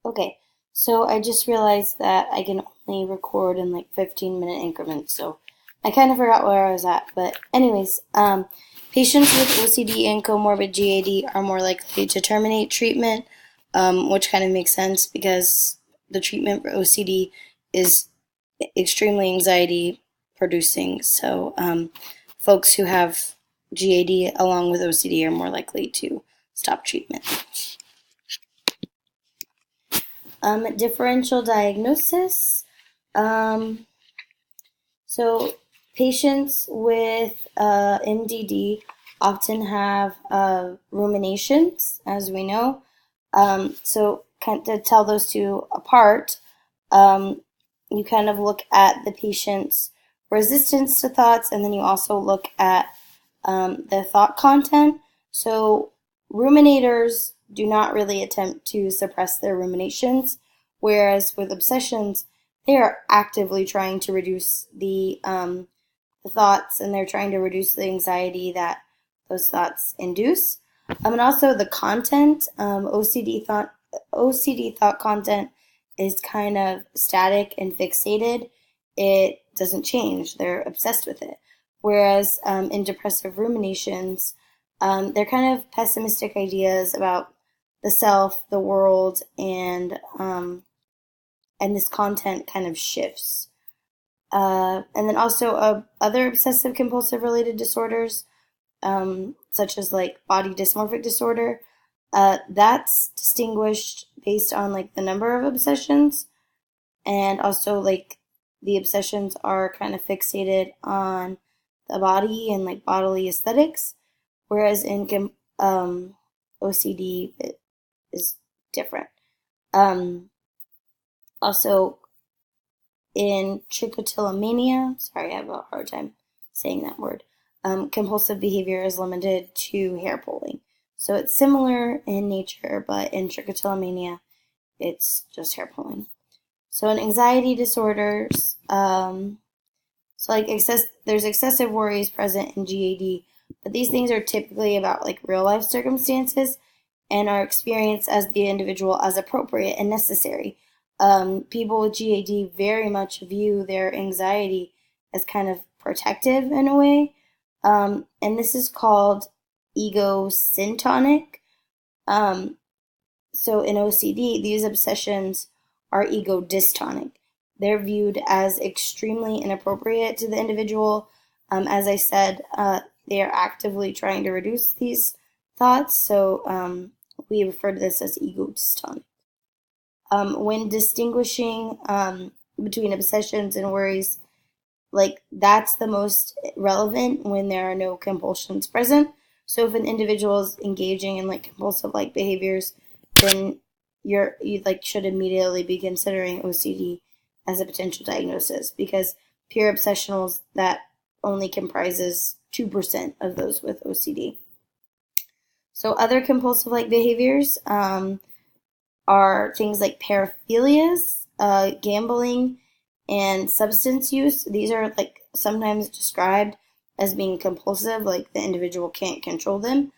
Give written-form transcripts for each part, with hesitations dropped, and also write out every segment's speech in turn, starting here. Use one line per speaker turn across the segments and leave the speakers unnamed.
Okay, so I just realized that I can only record in like 15-minute increments, so I kind of forgot where I was at. But anyways, patients with OCD and comorbid GAD are more likely to terminate treatment, which kind of makes sense because the treatment for OCD is extremely anxiety producing. So folks who have GAD along with OCD are more likely to stop treatment. Differential diagnosis. Um, so patients with MDD often have ruminations, as we know. So kind of to tell those two apart, um, you kind of look at the patient's resistance to thoughts, and then you also look at the thought content. So ruminators do not really attempt to suppress their ruminations, whereas with obsessions, they are actively trying to reduce the thoughts, and they're trying to reduce the anxiety that those thoughts induce. And also the content, OCD thought content is kind of static and fixated. It doesn't change. They're obsessed with it. Whereas in depressive ruminations, they're kind of pessimistic ideas about the self, the world, and this content kind of shifts. And then also other obsessive compulsive related disorders, such as like body dysmorphic disorder, that's distinguished based on like the number of obsessions, and also like the obsessions are kind of fixated on the body and like bodily aesthetics, whereas in OCD it is different. Um, Also, in trichotillomania, sorry, I have a hard time saying that word, compulsive behavior is limited to hair pulling. So it's similar in nature, but in trichotillomania, it's just hair pulling. So in anxiety disorders, there's excessive worries present in GAD, but these things are typically about like real life circumstances and are experienced as the individual as appropriate and necessary. People with GAD very much view their anxiety as kind of protective in a way, and this is called ego syntonic. Um, so in OCD, these obsessions are ego dystonic. They're viewed as extremely inappropriate to the individual. As I said, they are actively trying to reduce these thoughts, so we refer to this as ego dystonic. When distinguishing between obsessions and worries, like that's the most relevant when there are no compulsions present. So if an individual is engaging in like compulsive like behaviors, then you like should immediately be considering OCD as a potential diagnosis, because pure obsessionals that only comprises 2% of those with OCD. So other compulsive like behaviors are things like paraphilias, gambling, and substance use. These are like sometimes described as being compulsive, like the individual can't control them,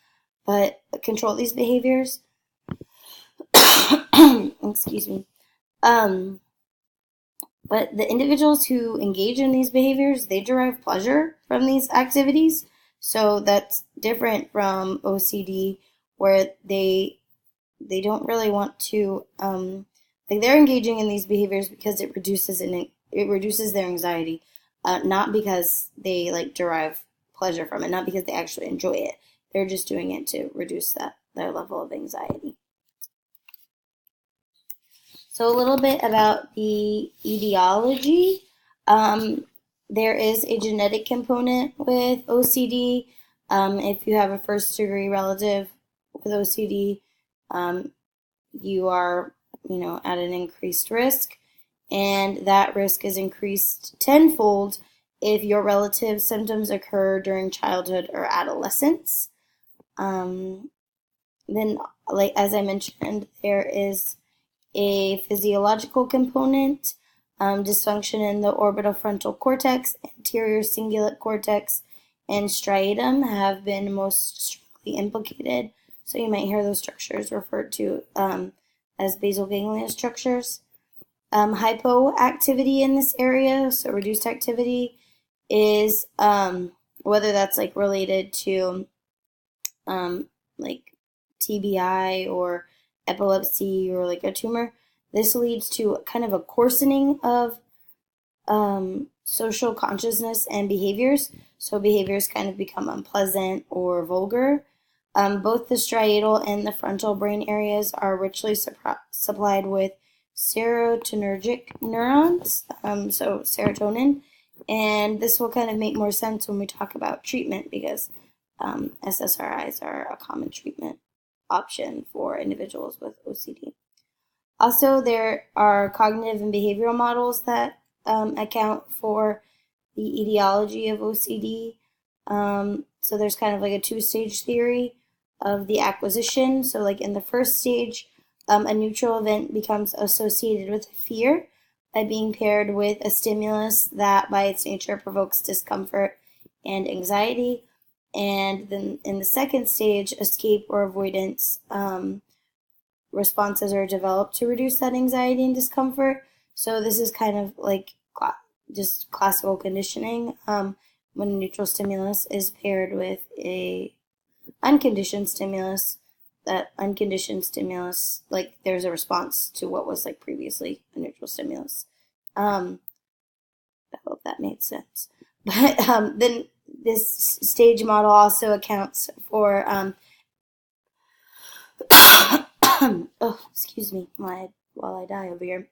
but control these behaviors. Excuse me. Um, but the individuals who engage in these behaviors, they derive pleasure from these activities. So that's different from OCD, where they don't really want to like they're engaging in these behaviors because it reduces their anxiety, not because they like derive pleasure from it, not because they actually enjoy it. They're just doing it to reduce that their level of anxiety. So a little bit about the etiology. Um, there is a genetic component with OCD. If you have a first degree relative with OCD, um, you are, at an increased risk, and that risk is increased tenfold if your relative's symptoms occur during childhood or adolescence. Um, then, like as I mentioned, there is a physiological component. Dysfunction in the orbital frontal cortex, anterior cingulate cortex, and striatum have been most strongly implicated. So you might hear those structures referred to as basal ganglia structures. Hypoactivity in this area, so reduced activity, is whether that's like related to like TBI or epilepsy or like a tumor. This leads to kind of a coarsening of social consciousness and behaviors. So behaviors kind of become unpleasant or vulgar. Both the striatal and the frontal brain areas are richly supplied with serotonergic neurons, so serotonin, and this will kind of make more sense when we talk about treatment because SSRIs are a common treatment option for individuals with OCD. Also, there are cognitive and behavioral models that account for the etiology of OCD. So there's kind of like a two-stage theory of the acquisition. So like in the first stage, a neutral event becomes associated with fear by being paired with a stimulus that by its nature provokes discomfort and anxiety. And then in the second stage, escape or avoidance responses are developed to reduce that anxiety and discomfort. So this is kind of like just classical conditioning when a neutral stimulus is paired with a unconditioned stimulus. That unconditioned stimulus, like there's a response to what was like previously a neutral stimulus. I hope that made sense. But then this stage model also accounts for oh, excuse me, while I die over here.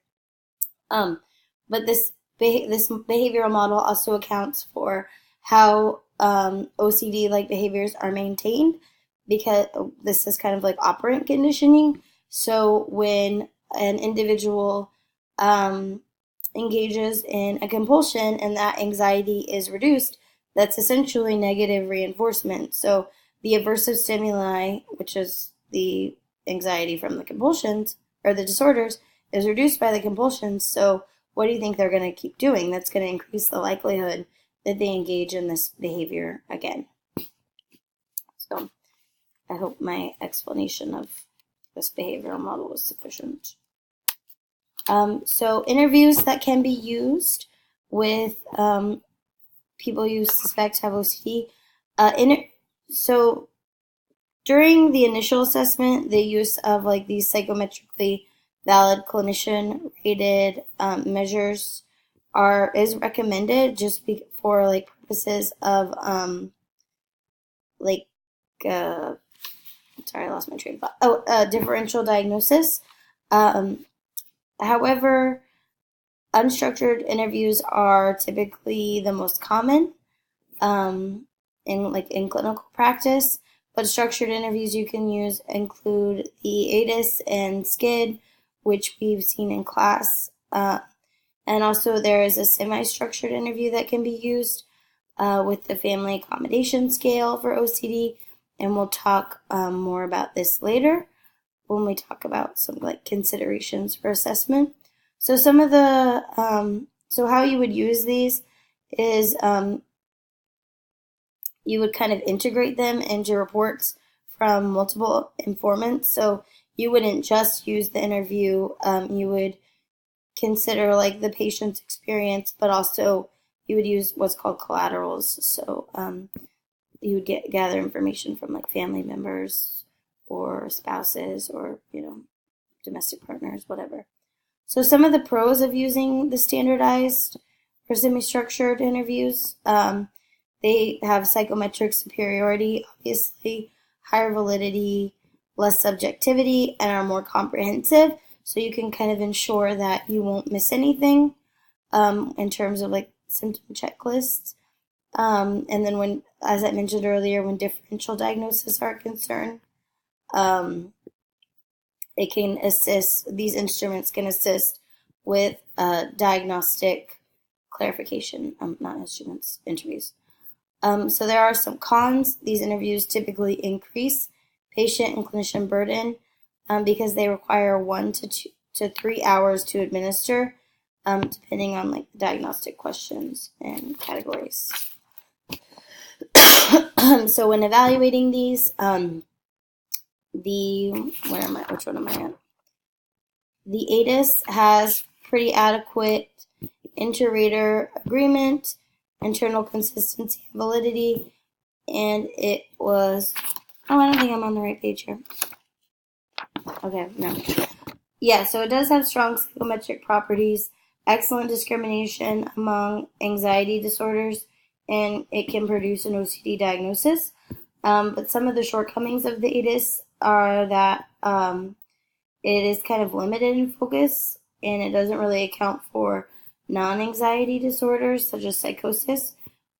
But this behavioral model also accounts for how OCD-like behaviors are maintained, because this is kind of like operant conditioning. So when an individual engages in a compulsion and that anxiety is reduced, that's essentially negative reinforcement. So the aversive stimuli, which is the anxiety from the compulsions or the disorders, is reduced by the compulsions. So what do you think they're going to keep doing? That's going to increase the likelihood that they engage in this behavior again. So I hope my explanation of this behavioral model was sufficient. So interviews that can be used with people you suspect have OCD. So during the initial assessment, the use of like these psychometrically valid clinician rated measures is recommended just for like purposes of sorry, I lost my train of thought. Differential diagnosis. However, unstructured interviews are typically the most common in clinical practice, but structured interviews you can use include the ADIS and SCID, which we've seen in class, and also there is a semi-structured interview that can be used with the Family Accommodation Scale for OCD, and we'll talk more about this later when we talk about some like considerations for assessment. So some of the so how you would use these is you would kind of integrate them into reports from multiple informants. So you wouldn't just use the interview, you would consider like the patient's experience, but also you would use what's called collaterals. So you would gather information from like family members or spouses or, domestic partners, whatever. So some of the pros of using the standardized or semi-structured interviews, they have psychometric superiority, obviously, higher validity, less subjectivity, and are more comprehensive. So you can kind of ensure that you won't miss anything in terms of like symptom checklists. And then when, as I mentioned earlier, when differential diagnoses are concerned, it can assist, these instruments can assist with diagnostic clarification, not instruments, interviews. So there are some cons. These interviews typically increase patient and clinician burden because they require 1 to 3 hours to administer, depending on like diagnostic questions and categories. So when evaluating these, which one am I at? The ADIS has pretty adequate inter-rater agreement, internal consistency and validity, and it was, oh, I don't think I'm on the right page here. Okay, no. Yeah, so it does have strong psychometric properties, excellent discrimination among anxiety disorders, and it can produce an OCD diagnosis. But some of the shortcomings of the ADIS are that it is kind of limited in focus, and it doesn't really account for non-anxiety disorders such as psychosis,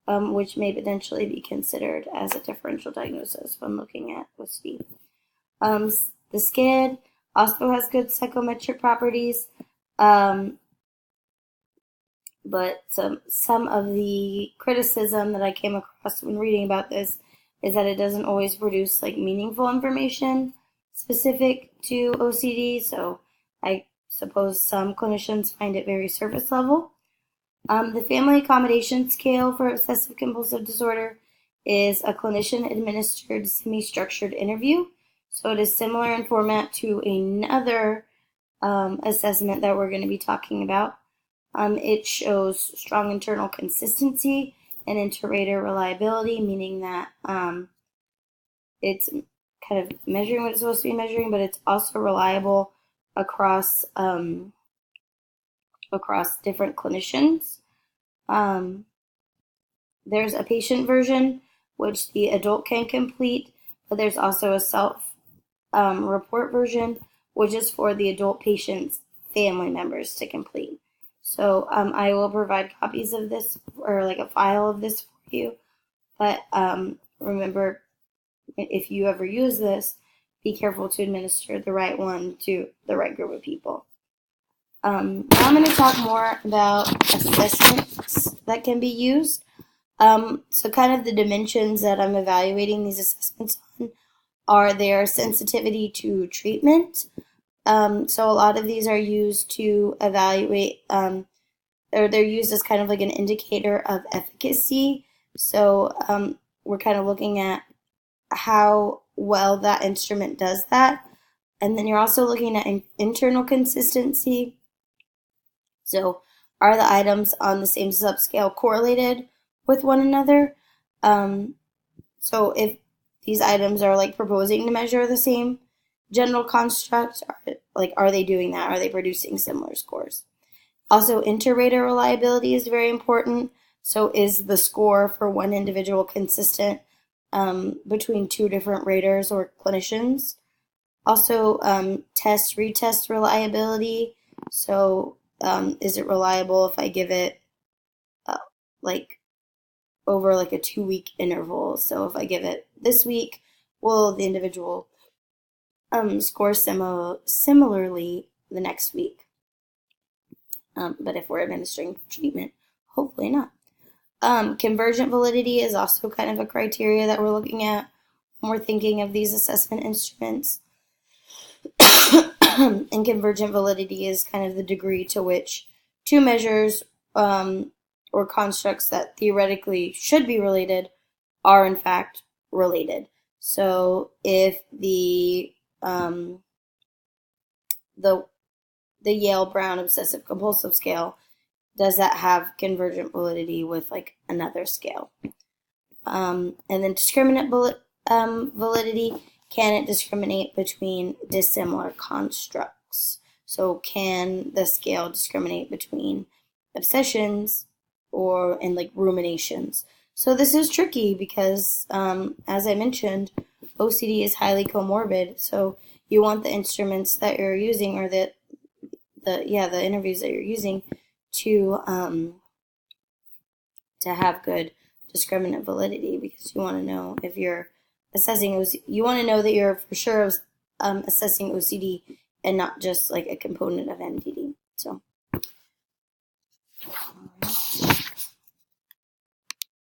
which may potentially be considered as a differential diagnosis when looking at OCD. The SCID also has good psychometric properties, but some of the criticism that I came across when reading about this is that it doesn't always produce like meaningful information specific to OCD, so I suppose some clinicians find it very surface level. The Family Accommodation Scale for Obsessive Compulsive Disorder is a clinician-administered semi-structured interview, so it is similar in format to another assessment that we're going to be talking about. It shows strong internal consistency and inter-rater reliability, meaning that it's kind of measuring what it's supposed to be measuring, but it's also reliable across different clinicians. There's a patient version, which the adult can complete, but there's also a self-report version, which is for the adult patient's family members to complete. So I will provide copies of this, or like a file of this for you, but remember, if you ever use this, be careful to administer the right one to the right group of people. Now I'm going to talk more about assessments that can be used. So kind of the dimensions that I'm evaluating these assessments on are their sensitivity to treatment. So a lot of these are used to evaluate, or they're used as kind of like an indicator of efficacy. So we're kind of looking at how well that instrument does that. And then you're also looking at internal consistency. So are the items on the same subscale correlated with one another? So if these items are like proposing to measure the same general construct, are they doing that? Are they producing similar scores? Also, inter-rater reliability is very important. So is the score for one individual consistent between two different raters or clinicians? Also, retest reliability. So is it reliable if I give it over like a 2-week interval? So if I give it this week, will the individual score similarly the next week? But if we're administering treatment, hopefully not. Convergent validity is also kind of a criteria that we're looking at when we're thinking of these assessment instruments. And convergent validity is kind of the degree to which two measures or constructs that theoretically should be related are in fact related. So if the Yale-Brown obsessive compulsive scale, does that have convergent validity with like another scale? And then discriminant validity, can it discriminate between dissimilar constructs? So can the scale discriminate between obsessions and like ruminations? So this is tricky because, as I mentioned, OCD is highly comorbid. So you want the instruments that you're using, or the interviews that you're using, to have good discriminant validity, because you want to know if you're assessing OCD, you want to know that you're for sure assessing OCD and not just like a component of MDD. So